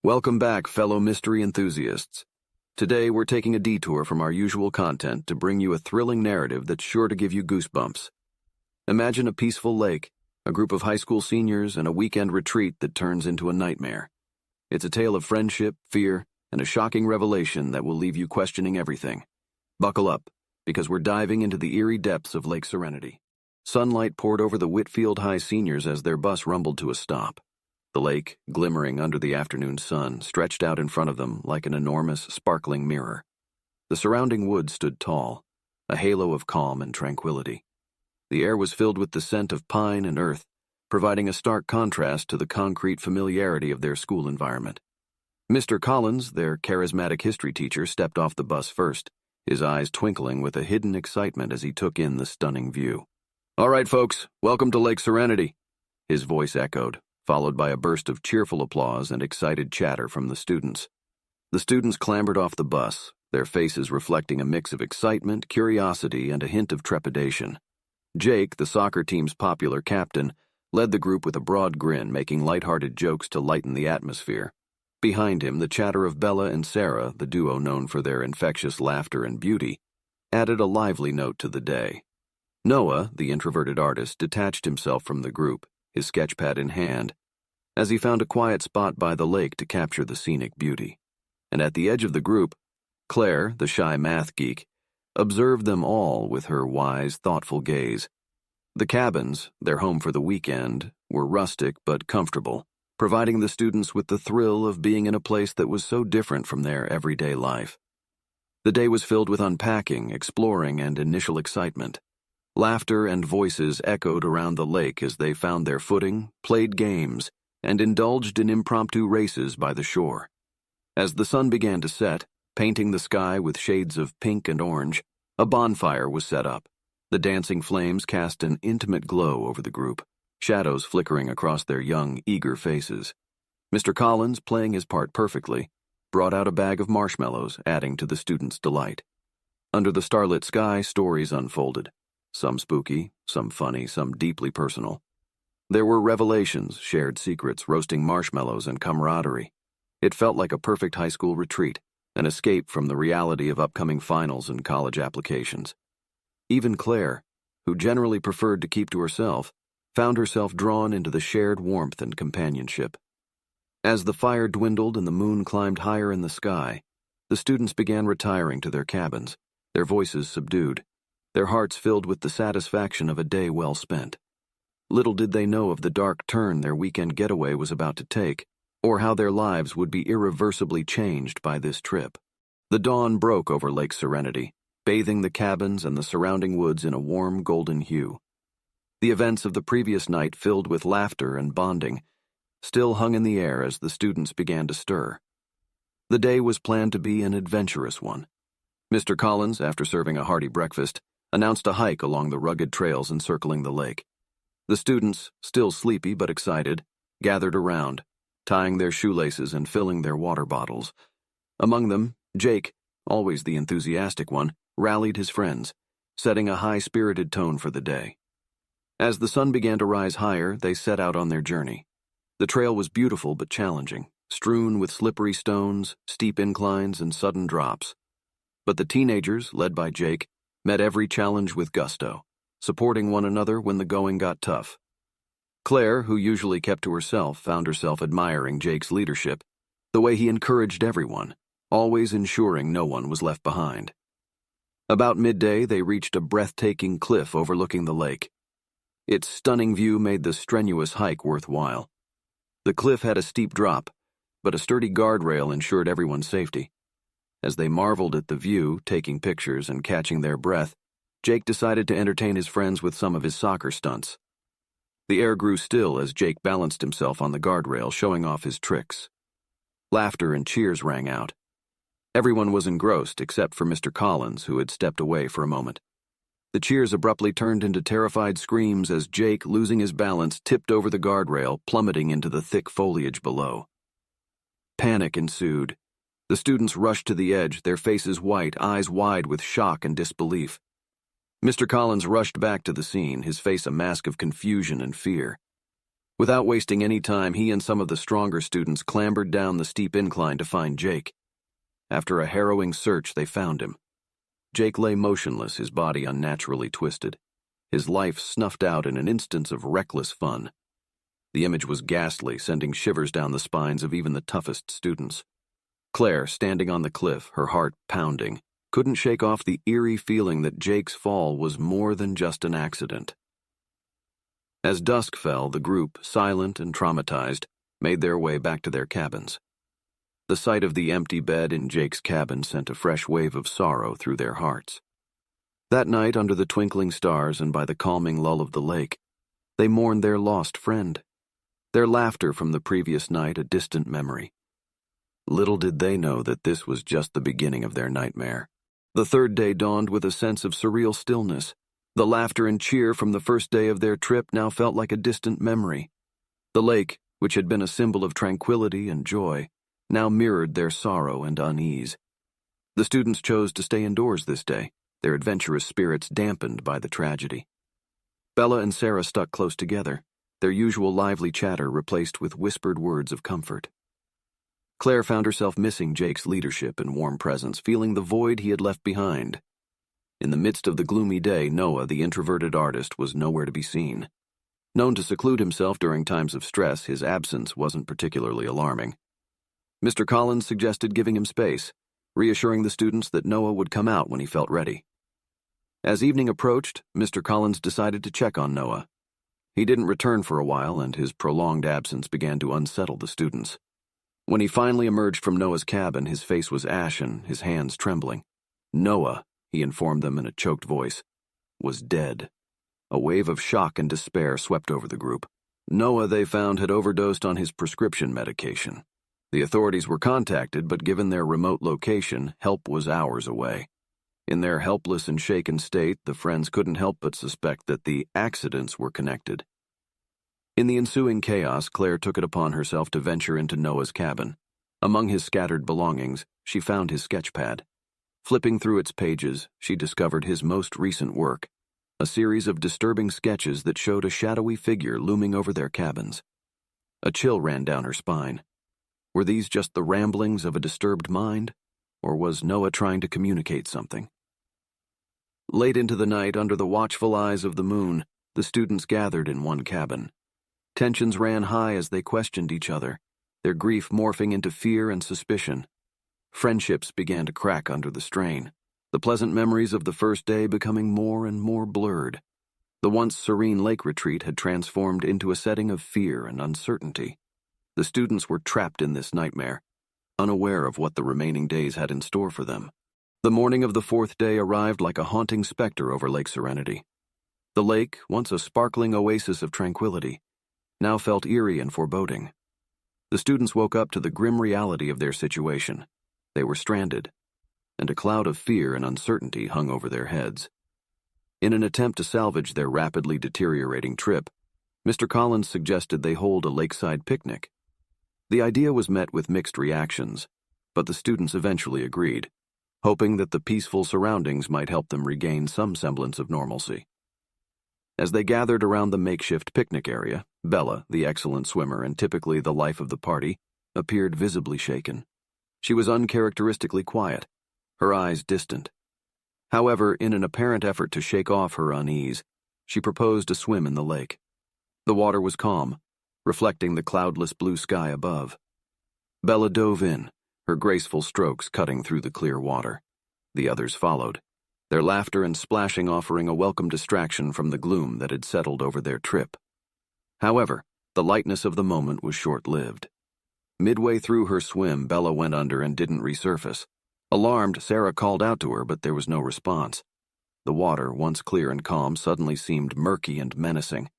Welcome back, fellow mystery enthusiasts. Today we're taking a detour from our usual content to bring you a thrilling narrative that's sure to give you goosebumps. Imagine a peaceful lake, a group of high school seniors, and a weekend retreat that turns into a nightmare. It's a tale of friendship, fear, and a shocking revelation that will leave you questioning everything. Buckle up, because we're diving into the eerie depths of Lake Serenity. Sunlight poured over the Whitfield High seniors as their bus rumbled to a stop. The lake, glimmering under the afternoon sun, stretched out in front of them like an enormous, sparkling mirror. The surrounding woods stood tall, a halo of calm and tranquility. The air was filled with the scent of pine and earth, providing a stark contrast to the concrete familiarity of their school environment. Mr. Collins, their charismatic history teacher, stepped off the bus first, his eyes twinkling with a hidden excitement as he took in the stunning view. "All right, folks, welcome to Lake Serenity," his voice echoed, followed by a burst of cheerful applause and excited chatter from the students. The students clambered off the bus, their faces reflecting a mix of excitement, curiosity, and a hint of trepidation. Jake, the soccer team's popular captain, led the group with a broad grin, making lighthearted jokes to lighten the atmosphere. Behind him, the chatter of Bella and Sarah, the duo known for their infectious laughter and beauty, added a lively note to the day. Noah, the introverted artist, detached himself from the group, his sketchpad in hand, as he found a quiet spot by the lake to capture the scenic beauty. And at the edge of the group, Claire, the shy math geek, observed them all with her wise, thoughtful gaze. The cabins, their home for the weekend, were rustic but comfortable, providing the students with the thrill of being in a place that was so different from their everyday life. The day was filled with unpacking, exploring, and initial excitement. Laughter and voices echoed around the lake as they found their footing, played games, and indulged in impromptu races by the shore. As the sun began to set, painting the sky with shades of pink and orange, a bonfire was set up. The dancing flames cast an intimate glow over the group, shadows flickering across their young, eager faces. Mr. Collins, playing his part perfectly, brought out a bag of marshmallows, adding to the students' delight. Under the starlit sky, stories unfolded. Some spooky, some funny, some deeply personal. There were revelations, shared secrets, roasting marshmallows, and camaraderie. It felt like a perfect high school retreat, an escape from the reality of upcoming finals and college applications. Even Claire, who generally preferred to keep to herself, found herself drawn into the shared warmth and companionship. As the fire dwindled and the moon climbed higher in the sky, the students began retiring to their cabins, their voices subdued, their hearts filled with the satisfaction of a day well spent. Little did they know of the dark turn their weekend getaway was about to take, or how their lives would be irreversibly changed by this trip. The dawn broke over Lake Serenity, bathing the cabins and the surrounding woods in a warm golden hue. The events of the previous night, filled with laughter and bonding, still hung in the air as the students began to stir. The day was planned to be an adventurous one. Mr. Collins, after serving a hearty breakfast, announced a hike along the rugged trails encircling the lake. The students, still sleepy but excited, gathered around, tying their shoelaces and filling their water bottles. Among them, Jake, always the enthusiastic one, rallied his friends, setting a high-spirited tone for the day. As the sun began to rise higher, they set out on their journey. The trail was beautiful but challenging, strewn with slippery stones, steep inclines, and sudden drops. But the teenagers, led by Jake, met every challenge with gusto, supporting one another when the going got tough. Claire, who usually kept to herself, found herself admiring Jake's leadership, the way he encouraged everyone, always ensuring no one was left behind. About midday, they reached a breathtaking cliff overlooking the lake. Its stunning view made the strenuous hike worthwhile. The cliff had a steep drop, but a sturdy guardrail ensured everyone's safety. As they marveled at the view, taking pictures and catching their breath, Jake decided to entertain his friends with some of his soccer stunts. The air grew still as Jake balanced himself on the guardrail, showing off his tricks. Laughter and cheers rang out. Everyone was engrossed except for Mr. Collins, who had stepped away for a moment. The cheers abruptly turned into terrified screams as Jake, losing his balance, tipped over the guardrail, plummeting into the thick foliage below. Panic ensued. The students rushed to the edge, their faces white, eyes wide with shock and disbelief. Mr. Collins rushed back to the scene, his face a mask of confusion and fear. Without wasting any time, he and some of the stronger students clambered down the steep incline to find Jake. After a harrowing search, they found him. Jake lay motionless, his body unnaturally twisted, his life snuffed out in an instance of reckless fun. The image was ghastly, sending shivers down the spines of even the toughest students. Claire, standing on the cliff, her heart pounding, couldn't shake off the eerie feeling that Jake's fall was more than just an accident. As dusk fell, the group, silent and traumatized, made their way back to their cabins. The sight of the empty bed in Jake's cabin sent a fresh wave of sorrow through their hearts. That night, under the twinkling stars and by the calming lull of the lake, they mourned their lost friend. Their laughter from the previous night a distant memory. Little did they know that this was just the beginning of their nightmare. The third day dawned with a sense of surreal stillness. The laughter and cheer from the first day of their trip now felt like a distant memory. The lake, which had been a symbol of tranquility and joy, now mirrored their sorrow and unease. The students chose to stay indoors this day, their adventurous spirits dampened by the tragedy. Bella and Sarah stuck close together, their usual lively chatter replaced with whispered words of comfort. Claire found herself missing Jake's leadership and warm presence, feeling the void he had left behind. In the midst of the gloomy day, Noah, the introverted artist, was nowhere to be seen. Known to seclude himself during times of stress, his absence wasn't particularly alarming. Mr. Collins suggested giving him space, reassuring the students that Noah would come out when he felt ready. As evening approached, Mr. Collins decided to check on Noah. He didn't return for a while, and his prolonged absence began to unsettle the students. When he finally emerged from Noah's cabin, his face was ashen, his hands trembling. Noah, he informed them in a choked voice, was dead. A wave of shock and despair swept over the group. Noah, they found, had overdosed on his prescription medication. The authorities were contacted, but given their remote location, help was hours away. In their helpless and shaken state, the friends couldn't help but suspect that the accidents were connected. In the ensuing chaos, Claire took it upon herself to venture into Noah's cabin. Among his scattered belongings, she found his sketchpad. Flipping through its pages, she discovered his most recent work, a series of disturbing sketches that showed a shadowy figure looming over their cabins. A chill ran down her spine. Were these just the ramblings of a disturbed mind, or was Noah trying to communicate something? Late into the night, under the watchful eyes of the moon, the students gathered in one cabin. Tensions ran high as they questioned each other, their grief morphing into fear and suspicion. Friendships began to crack under the strain, the pleasant memories of the first day becoming more and more blurred. The once serene lake retreat had transformed into a setting of fear and uncertainty. The students were trapped in this nightmare, unaware of what the remaining days had in store for them. The morning of the fourth day arrived like a haunting specter over Lake Serenity. The lake, once a sparkling oasis of tranquility, now felt eerie and foreboding. The students woke up to the grim reality of their situation. They were stranded, and a cloud of fear and uncertainty hung over their heads. In an attempt to salvage their rapidly deteriorating trip, Mr. Collins suggested they hold a lakeside picnic. The idea was met with mixed reactions, but the students eventually agreed, hoping that the peaceful surroundings might help them regain some semblance of normalcy. As they gathered around the makeshift picnic area, Bella, the excellent swimmer and typically the life of the party, appeared visibly shaken. She was uncharacteristically quiet, her eyes distant. However, in an apparent effort to shake off her unease, she proposed a swim in the lake. The water was calm, reflecting the cloudless blue sky above. Bella dove in, her graceful strokes cutting through the clear water. The others followed, their laughter and splashing offering a welcome distraction from the gloom that had settled over their trip. However, the lightness of the moment was short-lived. Midway through her swim, Bella went under and didn't resurface. Alarmed, Sarah called out to her, but there was no response. The water, once clear and calm, suddenly seemed murky and menacing.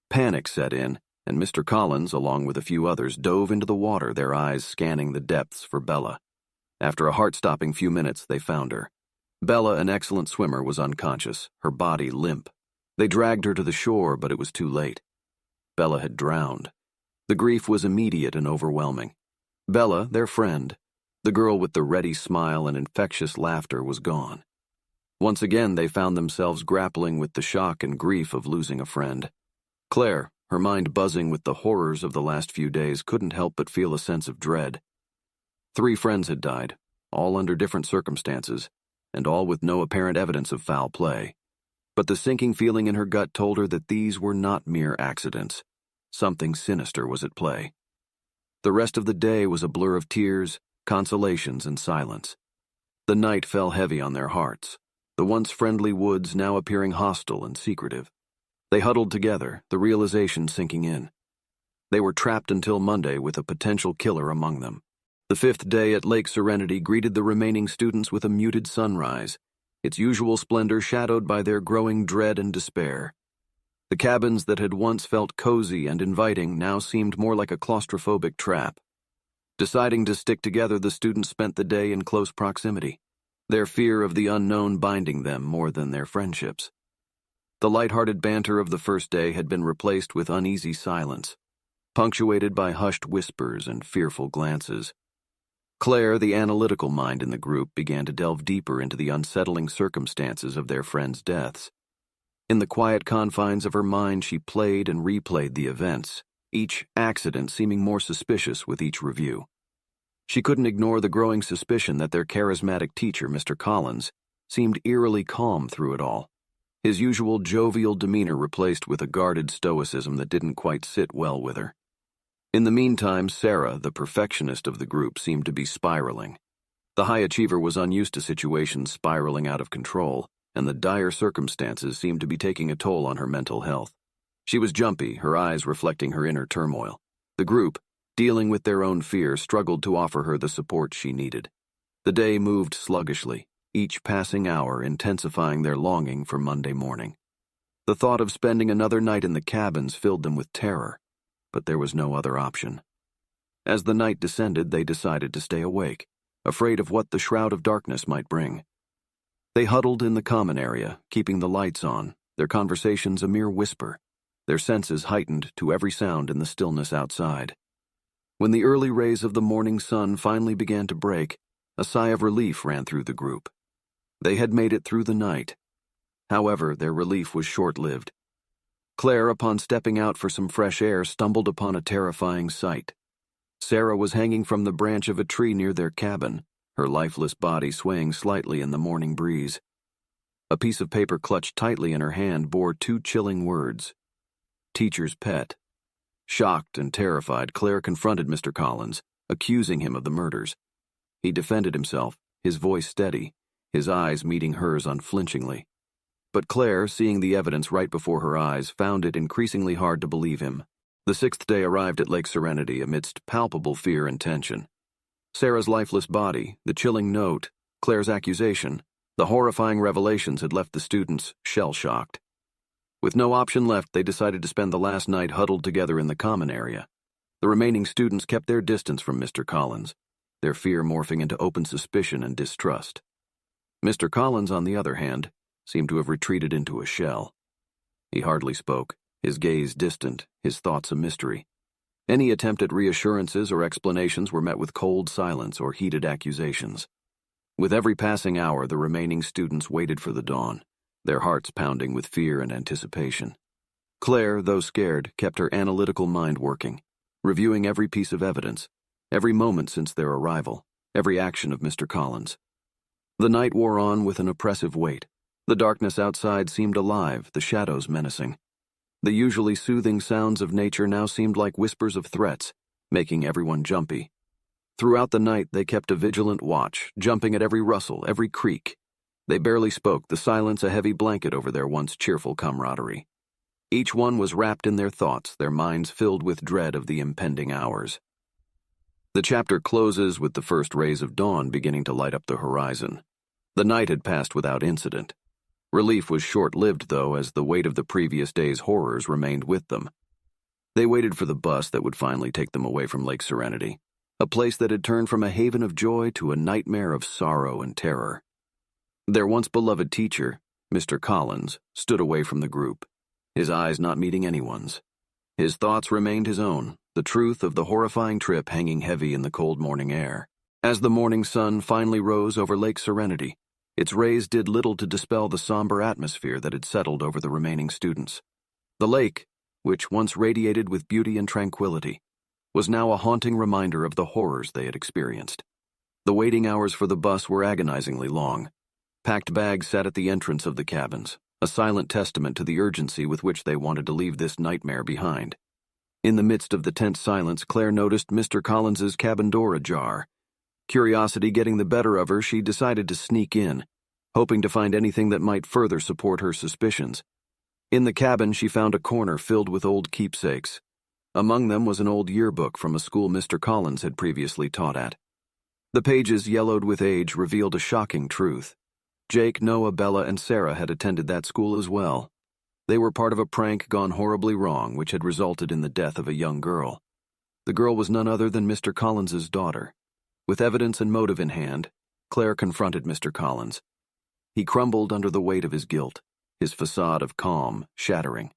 Panic set in, and Mr. Collins, along with a few others, dove into the water, their eyes scanning the depths for Bella. After a heart-stopping few minutes, they found her. Bella, an excellent swimmer, was unconscious, her body limp. They dragged her to the shore, but it was too late. Bella had drowned. The grief was immediate and overwhelming. Bella, their friend, the girl with the ready smile and infectious laughter, was gone. Once again, they found themselves grappling with the shock and grief of losing a friend. Claire, her mind buzzing with the horrors of the last few days, couldn't help but feel a sense of dread. 3 friends had died, all under different circumstances, and all with no apparent evidence of foul play. But the sinking feeling in her gut told her that these were not mere accidents. Something sinister was at play. The rest of the day was a blur of tears, consolations, and silence. The night fell heavy on their hearts, the once friendly woods now appearing hostile and secretive. They huddled together, the realization sinking in. They were trapped until Monday with a potential killer among them. The 5th day at Lake Serenity greeted the remaining students with a muted sunrise, its usual splendor shadowed by their growing dread and despair. The cabins that had once felt cozy and inviting now seemed more like a claustrophobic trap. Deciding to stick together, the students spent the day in close proximity, their fear of the unknown binding them more than their friendships. The light-hearted banter of the first day had been replaced with uneasy silence, punctuated by hushed whispers and fearful glances. Claire, the analytical mind in the group, began to delve deeper into the unsettling circumstances of their friends' deaths. In the quiet confines of her mind, she played and replayed the events, each accident seeming more suspicious with each review. She couldn't ignore the growing suspicion that their charismatic teacher, Mr. Collins, seemed eerily calm through it all, his usual jovial demeanor replaced with a guarded stoicism that didn't quite sit well with her. In the meantime, Sarah, the perfectionist of the group, seemed to be spiraling. The high achiever was unused to situations spiraling out of control, and the dire circumstances seemed to be taking a toll on her mental health. She was jumpy, her eyes reflecting her inner turmoil. The group, dealing with their own fear, struggled to offer her the support she needed. The day moved sluggishly, each passing hour intensifying their longing for Monday morning. The thought of spending another night in the cabins filled them with terror, but there was no other option. As the night descended, they decided to stay awake, afraid of what the shroud of darkness might bring. They huddled in the common area, keeping the lights on, their conversations a mere whisper, their senses heightened to every sound in the stillness outside. When the early rays of the morning sun finally began to break, a sigh of relief ran through the group. They had made it through the night. However, their relief was short-lived. Claire, upon stepping out for some fresh air, stumbled upon a terrifying sight. Sarah was hanging from the branch of a tree near their cabin, her lifeless body swaying slightly in the morning breeze. A piece of paper clutched tightly in her hand bore 2 chilling words: teacher's pet. Shocked and terrified, Claire confronted Mr. Collins, accusing him of the murders. He defended himself, his voice steady, his eyes meeting hers unflinchingly. But Claire, seeing the evidence right before her eyes, found it increasingly hard to believe him. The 6th day arrived at Lake Serenity amidst palpable fear and tension. Sarah's lifeless body, the chilling note, Claire's accusation, the horrifying revelations had left the students shell-shocked. With no option left, they decided to spend the last night huddled together in the common area. The remaining students kept their distance from Mr. Collins, their fear morphing into open suspicion and distrust. Mr. Collins, on the other hand, seemed to have retreated into a shell. He hardly spoke, his gaze distant, his thoughts a mystery. Any attempt at reassurances or explanations were met with cold silence or heated accusations. With every passing hour, the remaining students waited for the dawn, their hearts pounding with fear and anticipation. Claire, though scared, kept her analytical mind working, reviewing every piece of evidence, every moment since their arrival, every action of Mr. Collins. The night wore on with an oppressive weight. The darkness outside seemed alive, the shadows menacing. The usually soothing sounds of nature now seemed like whispers of threats, making everyone jumpy. Throughout the night, they kept a vigilant watch, jumping at every rustle, every creak. They barely spoke, the silence a heavy blanket over their once cheerful camaraderie. Each one was wrapped in their thoughts, their minds filled with dread of the impending hours. The chapter closes with the first rays of dawn beginning to light up the horizon. The night had passed without incident. Relief was short-lived, though, as the weight of the previous day's horrors remained with them. They waited for the bus that would finally take them away from Lake Serenity, a place that had turned from a haven of joy to a nightmare of sorrow and terror. Their once beloved teacher, Mr. Collins, stood away from the group, his eyes not meeting anyone's. His thoughts remained his own, the truth of the horrifying trip hanging heavy in the cold morning air. As the morning sun finally rose over Lake Serenity, its rays did little to dispel the somber atmosphere that had settled over the remaining students. The lake, which once radiated with beauty and tranquility, was now a haunting reminder of the horrors they had experienced. The waiting hours for the bus were agonizingly long. Packed bags sat at the entrance of the cabins, a silent testament to the urgency with which they wanted to leave this nightmare behind. In the midst of the tense silence, Claire noticed Mr. Collins's cabin door ajar. Curiosity getting the better of her, she decided to sneak in, hoping to find anything that might further support her suspicions. In the cabin, she found a corner filled with old keepsakes. Among them was an old yearbook from a school Mr. Collins had previously taught at. The pages, yellowed with age, revealed a shocking truth. Jake, Noah, Bella, and Sarah had attended that school as well. They were part of a prank gone horribly wrong, which had resulted in the death of a young girl. The girl was none other than Mr. Collins's daughter. With evidence and motive in hand, Claire confronted Mr. Collins. He crumbled under the weight of his guilt, his facade of calm shattering.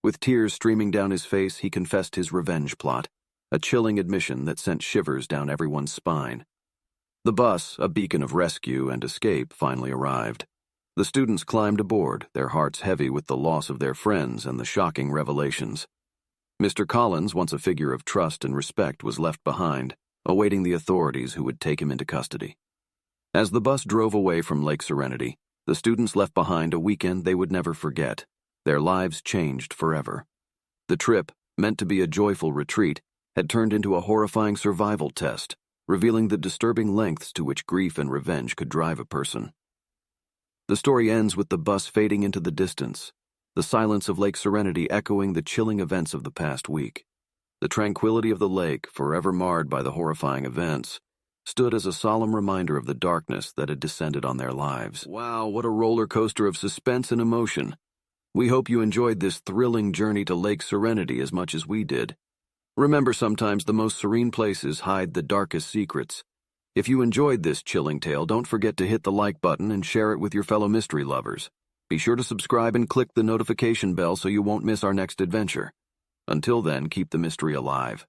With tears streaming down his face, he confessed his revenge plot, a chilling admission that sent shivers down everyone's spine. The bus, a beacon of rescue and escape, finally arrived. The students climbed aboard, their hearts heavy with the loss of their friends and the shocking revelations. Mr. Collins, once a figure of trust and respect, was left behind, awaiting the authorities who would take him into custody. As the bus drove away from Lake Serenity, the students left behind a weekend they would never forget. Their lives changed forever. The trip, meant to be a joyful retreat, had turned into a horrifying survival test, revealing the disturbing lengths to which grief and revenge could drive a person. The story ends with the bus fading into the distance, the silence of Lake Serenity echoing the chilling events of the past week. The tranquility of the lake, forever marred by the horrifying events, stood as a solemn reminder of the darkness that had descended on their lives. Wow, what a roller coaster of suspense and emotion. We hope you enjoyed this thrilling journey to Lake Serenity as much as we did. Remember, sometimes the most serene places hide the darkest secrets. If you enjoyed this chilling tale, don't forget to hit the like button and share it with your fellow mystery lovers. Be sure to subscribe and click the notification bell so you won't miss our next adventure. Until then, keep the mystery alive.